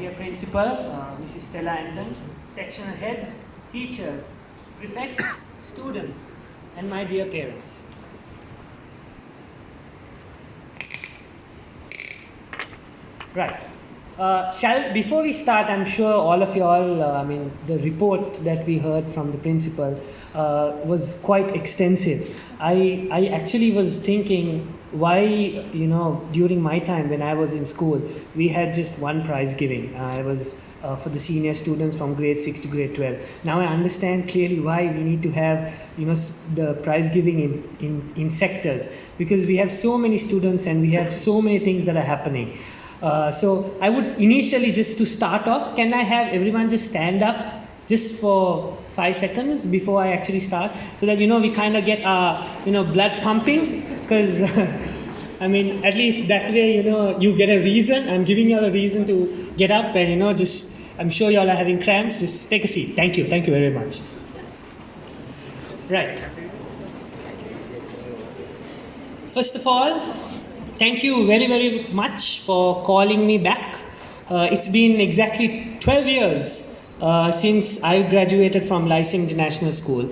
dear principal, Mrs. Stella Anton, sectional heads, teachers, prefects, students, and my dear parents. Right. Before we start, I'm sure all of you all, the report that we heard from the principal was quite extensive. I actually was thinking why, during my time when I was in school, we had just one prize giving. It was for the senior students from grade 6 to grade 12. Now I understand clearly why we need to have, the prize giving in sectors, because we have so many students and we have so many things that are happening. So I would initially, just to start off, can I have everyone just stand up just for 5 seconds before I actually start, so that we kind of get our blood pumping, because at least that way you get a reason. I'm giving you all a reason to get up and I'm sure you all are having cramps. Just take a seat. Thank you very much. Right. First of all, thank you very, very much for calling me back. It's been exactly 12 years since I graduated from Lyceum International School.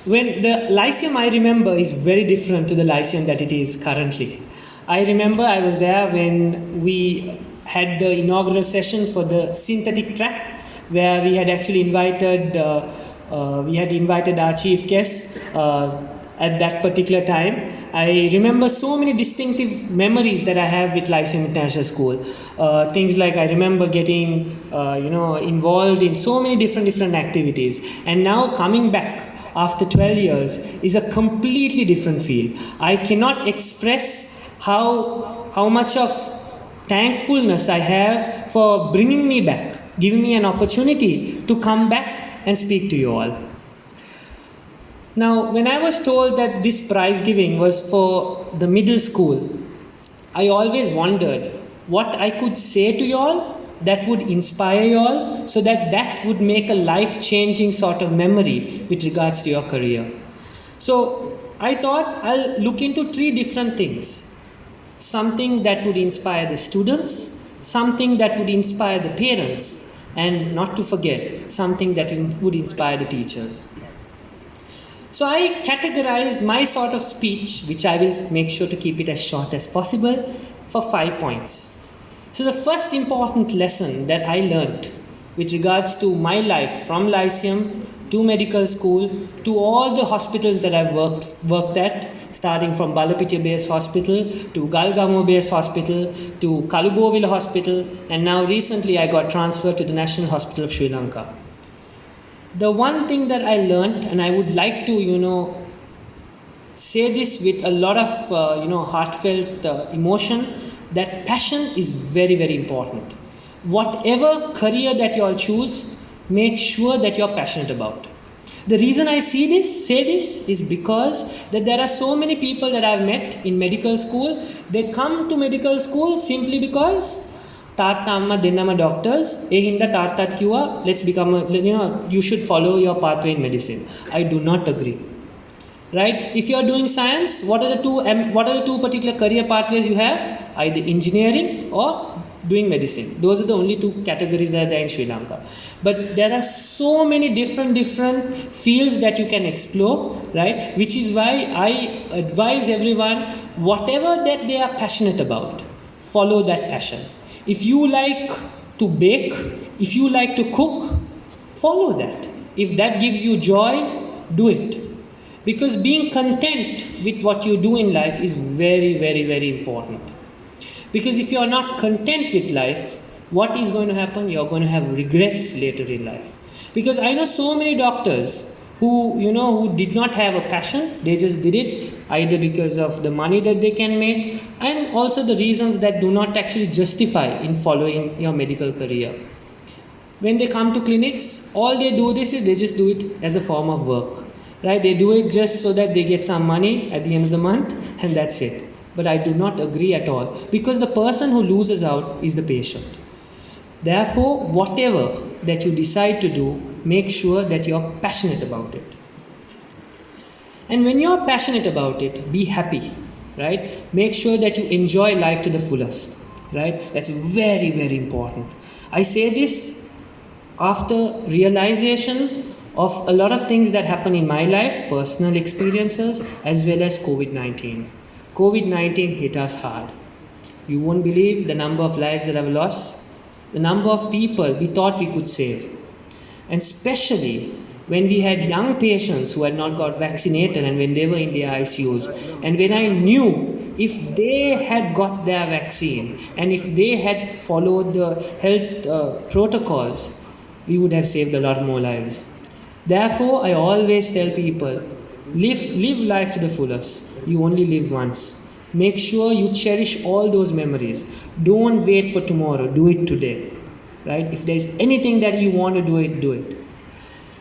When the Lyceum I remember is very different to the Lyceum that it is currently. I remember I was there when we had the inaugural session for the synthetic track, where we had actually invited our chief guest at that particular time. I remember so many distinctive memories that I have with Lyceum International School. Things like I remember getting, involved in so many different activities. And now coming back after 12 years is a completely different feel. I cannot express how much of thankfulness I have for bringing me back, giving me an opportunity to come back and speak to you all. Now, when I was told that this prize giving was for the middle school, I always wondered what I could say to you all that would inspire you all, so that would make a life-changing sort of memory with regards to your career. So I thought I'll look into 3 different things. Something that would inspire the students, something that would inspire the parents, and not to forget, something that would inspire the teachers. So I categorize my sort of speech, which I will make sure to keep it as short as possible, for 5 points. So the first important lesson that I learned with regards to my life from Lyceum to medical school to all the hospitals that I've worked at, starting from Balapitiya Base Hospital to Galgamo Base Hospital to Kalubovila Hospital, and now recently I got transferred to the National Hospital of Sri Lanka. The one thing that I learned, and I would like to, say this with a lot of, heartfelt emotion, that passion is very, very important. Whatever career that you all choose, make sure that you're passionate about. The reason I say this is because that there are so many people that I've met in medical school. They come to medical school simply because තාත්තා අම්මා දෙන්නම doctors. ඒ හින්දා තාත්තත් කිව්වා let's become you should follow your pathway in medicine. I do not agree. Right? If you are doing science, what are the two particular career pathways you have? Either engineering or doing medicine. Those are the only 2 categories that are there in Sri Lanka. But there are so many different fields that you can explore, right? Which is why I advise everyone, whatever that they are passionate about, follow that passion. If you like to bake, if you like to cook, follow that. If that gives you joy, do it. Because being content with what you do in life is very, very, very important. Because if you are not content with life, what is going to happen? You are going to have regrets later in life. Because I know so many doctors who did not have a passion. They just did it either because of the money that they can make, and also the reasons that do not actually justify in following your medical career. When they come to clinics, all they do this is they just do it as a form of work, right? They do it just so that they get some money at the end of the month, and that's it. But I do not agree at all, because the person who loses out is the patient. Therefore, whatever that you decide to do, make sure that you're passionate about it. And when you're passionate about it, be happy, right? Make sure that you enjoy life to the fullest, right? That's very, very important. I say this after realization of a lot of things that happen in my life, personal experiences, as well as COVID-19. COVID-19 hit us hard. You won't believe the number of lives that I've lost, the number of people we thought we could save. And especially when we had young patients who had not got vaccinated and when they were in their ICUs. And when I knew if they had got their vaccine and if they had followed the health protocols, we would have saved a lot more lives. Therefore, I always tell people, live life to the fullest. You only live once. Make sure you cherish all those memories. Don't wait for tomorrow. Do it today. Right? If there's anything that you want to do it, do it.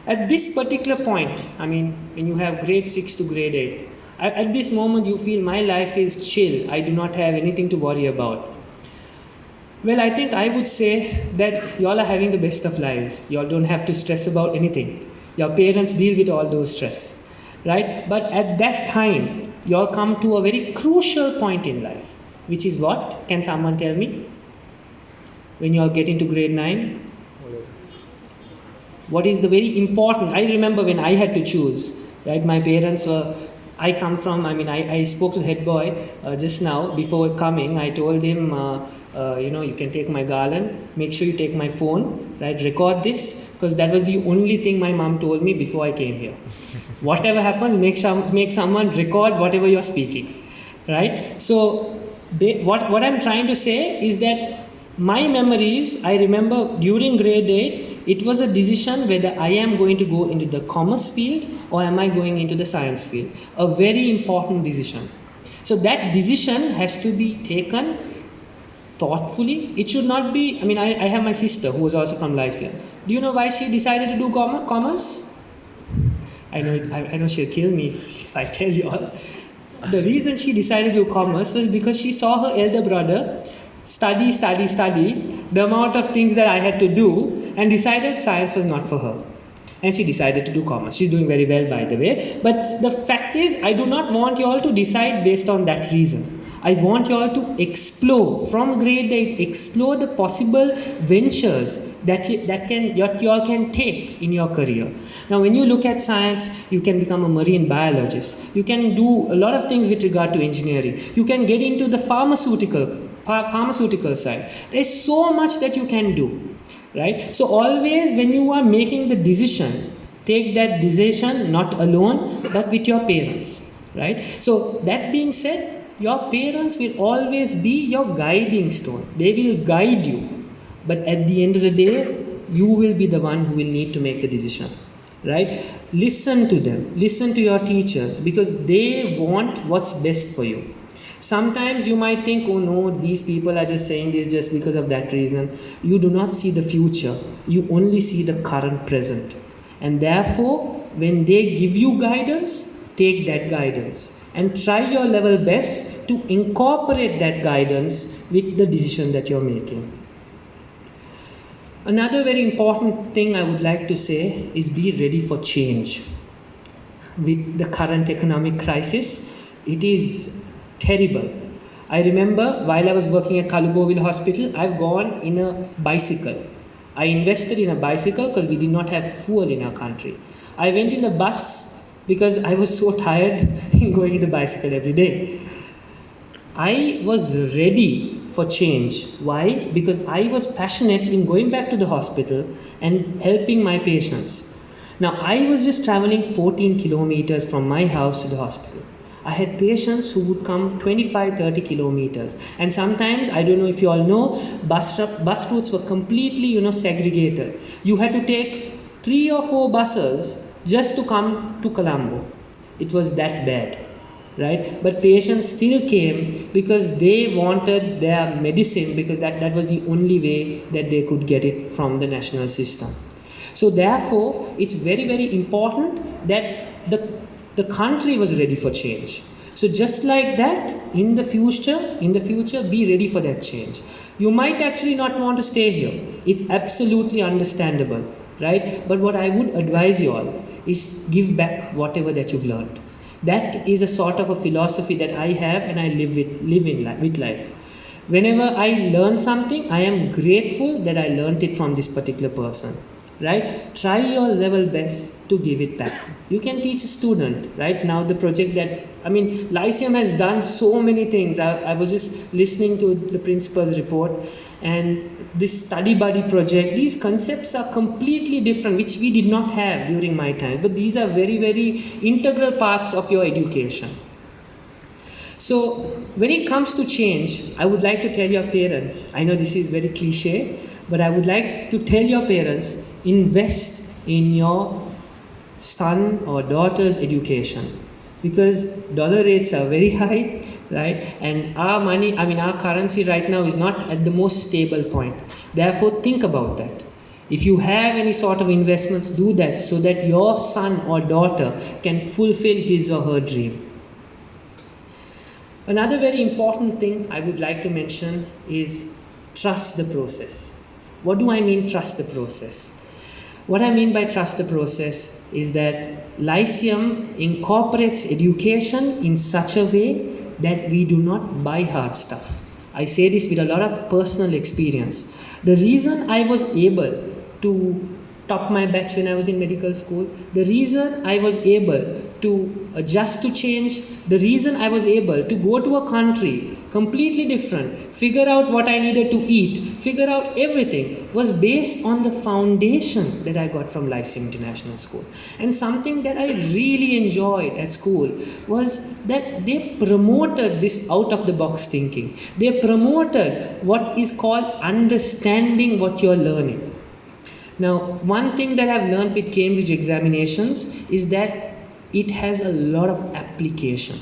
At this particular point, I mean, when you have grade 6 to grade 8, at this moment you feel my life is chill. I do not have anything to worry about. Well, I think I would say that y'all are having the best of lives. Y'all don't have to stress about anything. Your parents deal with all those stress, right? But at that time, y'all come to a very crucial point in life, which is what? Can someone tell me? When y'all get into grade 9? What is the very important? I remember when I had to choose, right? My parents were, I spoke to the head boy just now before coming. I told him, you can take my garland, make sure you take my phone, right? Record this, because that was the only thing my mom told me before I came here. Whatever happens, make someone record whatever you're speaking, right? So what I'm trying to say is that my memories, I remember during grade 8, it was a decision whether I am going to go into the commerce field or am I going into the science field. A very important decision. So that decision has to be taken thoughtfully. It should not be, I have my sister who was also from Lyceum. Do you know why she decided to do commerce? I know she'll kill me if I tell you all. The reason she decided to do commerce was because she saw her elder brother study, the amount of things that I had to do, and decided science was not for her. And she decided to do commerce. She's doing very well, by the way. But the fact is, I do not want you all to decide based on that reason. I want you all to explore, from grade 8, explore the possible ventures that you all can take in your career. Now, when you look at science, you can become a marine biologist. You can do a lot of things with regard to engineering. You can get into the pharmaceutical side. There's so much that you can do. Right? So always when you are making the decision, take that decision not alone, but with your parents. Right? So that being said, your parents will always be your guiding stone. They will guide you. But at the end of the day, you will be the one who will need to make the decision. Right? Listen to them. Listen to your teachers, because they want what's best for you. Sometimes you might think, oh no, these people are just saying this just because of that reason. You do not see the future. You only see the current present. And therefore, when they give you guidance, take that guidance and try your level best to incorporate that guidance with the decision that you're making. Another very important thing I would like to say is be ready for change. With the current economic crisis, it is terrible. I remember while I was working at Kaluboville Hospital, I've gone in a bicycle. I invested in a bicycle because we did not have fuel in our country. I went in the bus because I was so tired in going in the bicycle every day. I was ready for change. Why? Because I was passionate in going back to the hospital and helping my patients. Now, I was just traveling 14 kilometers from my house to the hospital. I had patients who would come 25-30 kilometers, and sometimes, I don't know if you all know, bus routes were completely segregated. You had to take 3 or 4 buses just to come to Colombo. It was that bad, right? But patients still came because they wanted their medicine, because that was the only way that they could get it from the national system. So therefore, it's very, very important that the country was ready for change. So just like that, in the future, be ready for that change. You might actually not want to stay here. It's absolutely understandable, right? But what I would advise you all is give back whatever that you've learned. That is a sort of a philosophy that I have, and I live with life. Whenever I learn something, I am grateful that I learned it from this particular person, right? Try your level best to give it back. You can teach a student, right? Now the project that, I mean, Lyceum has done so many things. I was just listening to the principal's report, and this study buddy project, these concepts are completely different, which we did not have during my time, but these are very, very integral parts of your education. So when it comes to change, I would like to tell your parents, I know this is very cliche, but I would like to tell your parents, invest in your son or daughter's education, because dollar rates are very high, right? And our money, I mean our currency right now is not at the most stable point. Therefore, think about that. If you have any sort of investments, do that so that your son or daughter can fulfill his or her dream. Another very important thing I would like to mention is trust the process. What do I mean trust the process? What I mean by trust the process is that Lyceum incorporates education in such a way that we do not buy hard stuff. I say this with a lot of personal experience. The reason I was able to top my batch when I was in medical school, the reason I was able to adjust to change, the reason I was able to go to a country completely different, figure out what I needed to eat, figure out everything, was based on the foundation that I got from Lyceum International School. And something that I really enjoyed at school was that they promoted this out of the box thinking. They promoted what is called understanding what you're learning. Now, one thing that I've learned with Cambridge examinations is that it has a lot of application.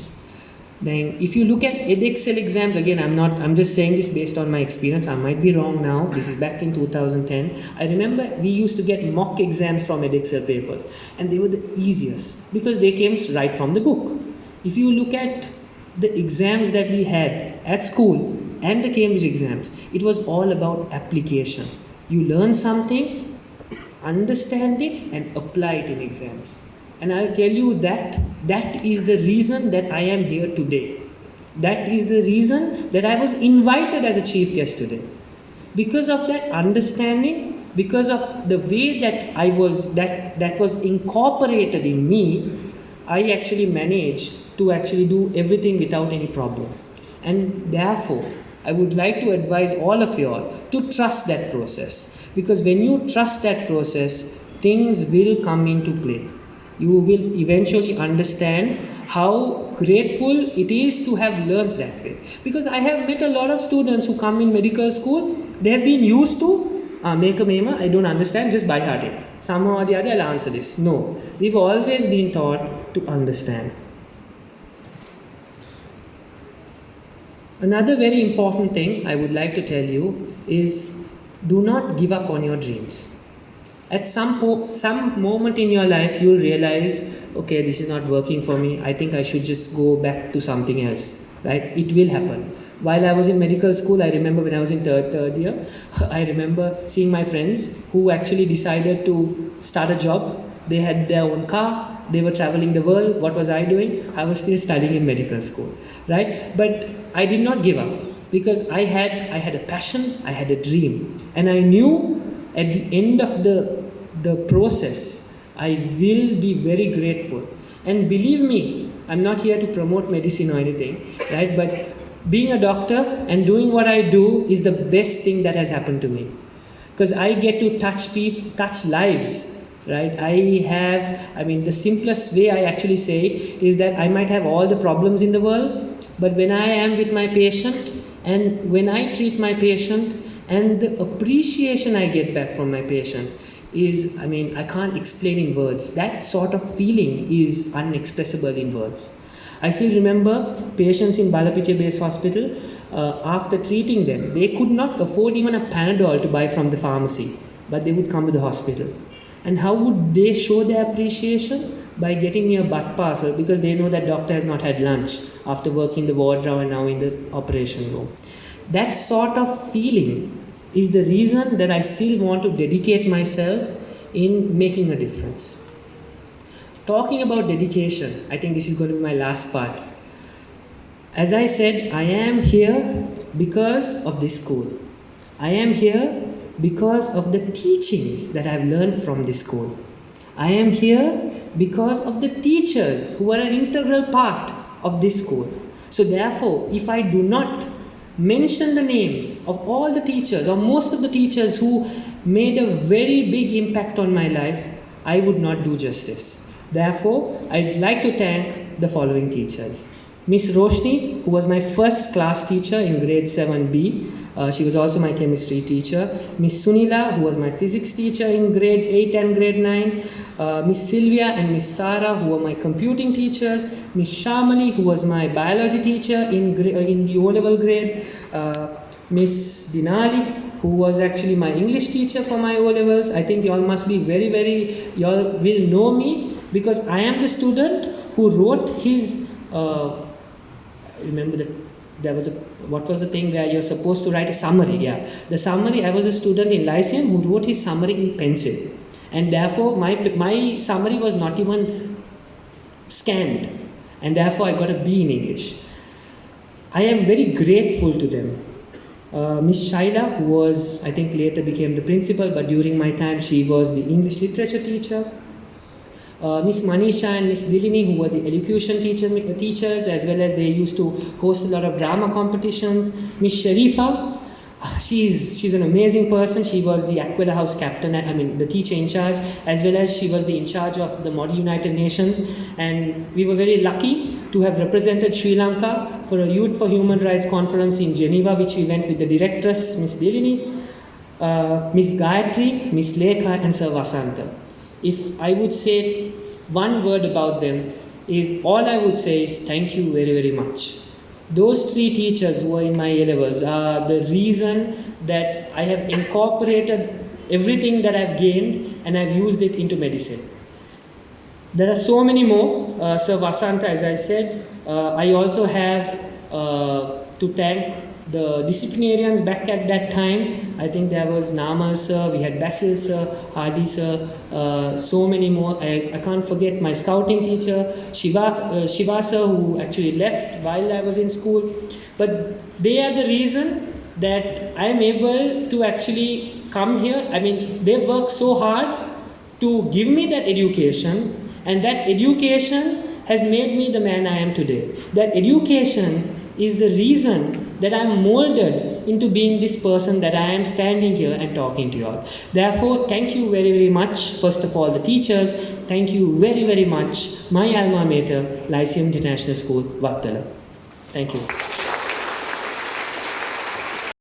Then, if you look at edXL exams, again, I'm just saying this based on my experience. I might be wrong now. This is back in 2010. I remember we used to get mock exams from edXL papers, and they were the easiest because they came right from the book. If you look at the exams that we had at school and the Cambridge exams, it was all about application. You learn something, understand it, and apply it in exams. And I'll tell you that that is the reason that I am here today. That is the reason that I was invited as a chief guest today. Because of that understanding, because of the way that I was, that was incorporated in me, I actually managed to actually do everything without any problem. And therefore, I would like to advise all of you all to trust that process. Because when you trust that process, things will come into play. You will eventually understand how grateful it is to have learned that way. Because I have met a lot of students who come in medical school, they have been used to make a mema, I don't understand, just by heart it. Somehow or the other I'll answer this. No, we've always been taught to understand. Another very important thing I would like to tell you is do not give up on your dreams. At some moment in your life, you'll realize, okay, this is not working for me. I think I should just go back to something else, right? It will happen. While I was in medical school, I remember when I was in third year, I remember seeing my friends who actually decided to start a job. They had their own car. They were traveling the world. What was I doing? I was still studying in medical school, right? But I did not give up because I had a passion, I had a dream, and I knew at the end of the process, I will be very grateful. And believe me, I'm not here to promote medicine or anything, right? But being a doctor and doing what I do is the best thing that has happened to me. Because I get to touch lives, right? The simplest way I actually say is that I might have all the problems in the world, but when I am with my patient and when I treat my patient and the appreciation I get back from my patient is, I can't explain in words. That sort of feeling is unexpressible in words. I still remember patients in Balapitiya Base Hospital, after treating them, they could not afford even a Panadol to buy from the pharmacy, but they would come to the hospital. And how would they show their appreciation? By getting me a butt parcel, because they know that doctor has not had lunch after working the ward round and now in the operation room. That sort of feeling is the reason that I still want to dedicate myself in making a difference. Talking about dedication, I think this is going to be my last part. As I said, I am here because of this school. I am here because of the teachings that I've learned from this school. I am here because of the teachers who are an integral part of this school. So therefore, if I do not mention the names of all the teachers or most of the teachers who made a very big impact on my life, I would not do justice. Therefore, I'd like to thank the following teachers. Miss Roshni, who was my first class teacher in grade 7B. She was also my chemistry teacher. Miss Sunila, who was my physics teacher in grade 8 and grade 9. Miss Sylvia and Miss Sarah, who were my computing teachers. Miss Shamali, who was my biology teacher in the O-level grade. Miss Dinali, who was actually my English teacher for my O-levels. I think you all must be you all will know me because I am the student who wrote his, remember that there was what was the thing where you're supposed to write a summary? Yeah, the summary. I was a student in Lyceum who wrote his summary in pencil, and therefore my summary was not even scanned, and therefore I got a B in English. I am very grateful to them. Miss Shaila, who was, I think later became the principal, but during my time she was the English literature teacher. Miss Manisha and Miss Dilini, who were the elocution teachers, as well as they used to host a lot of drama competitions. Miss Sharifa, she's an amazing person. She was the Aquila House captain, the teacher in charge, as well as she was the in charge of the Model United Nations. And we were very lucky to have represented Sri Lanka for a Youth for Human Rights conference in Geneva, which we went with the directress, Miss Dilini, Miss Gayatri, Miss Lekha, and Sir Vasanta. If I would say one word about them, all I would say is thank you very, very much. Those three teachers who were in my A-levels are the reason that I have incorporated everything that I've gained and I've used it into medicine. There are so many more. Sir Vasanta, as I said, I also have to thank the disciplinarians back at that time. I think there was Namal sir, we had Basil sir, Hardy sir, so many more. I can't forget my scouting teacher, Shiva sir, who actually left while I was in school. But they are the reason that I am able to actually come here. They work so hard to give me that education, and that education has made me the man I am today. That education is the reason that I am molded into being this person that I am standing here and talking to you all. Therefore, thank you very, very much. First of all, the teachers. Thank you very, very much. My alma mater, Lyceum International School, Vattala. Thank you.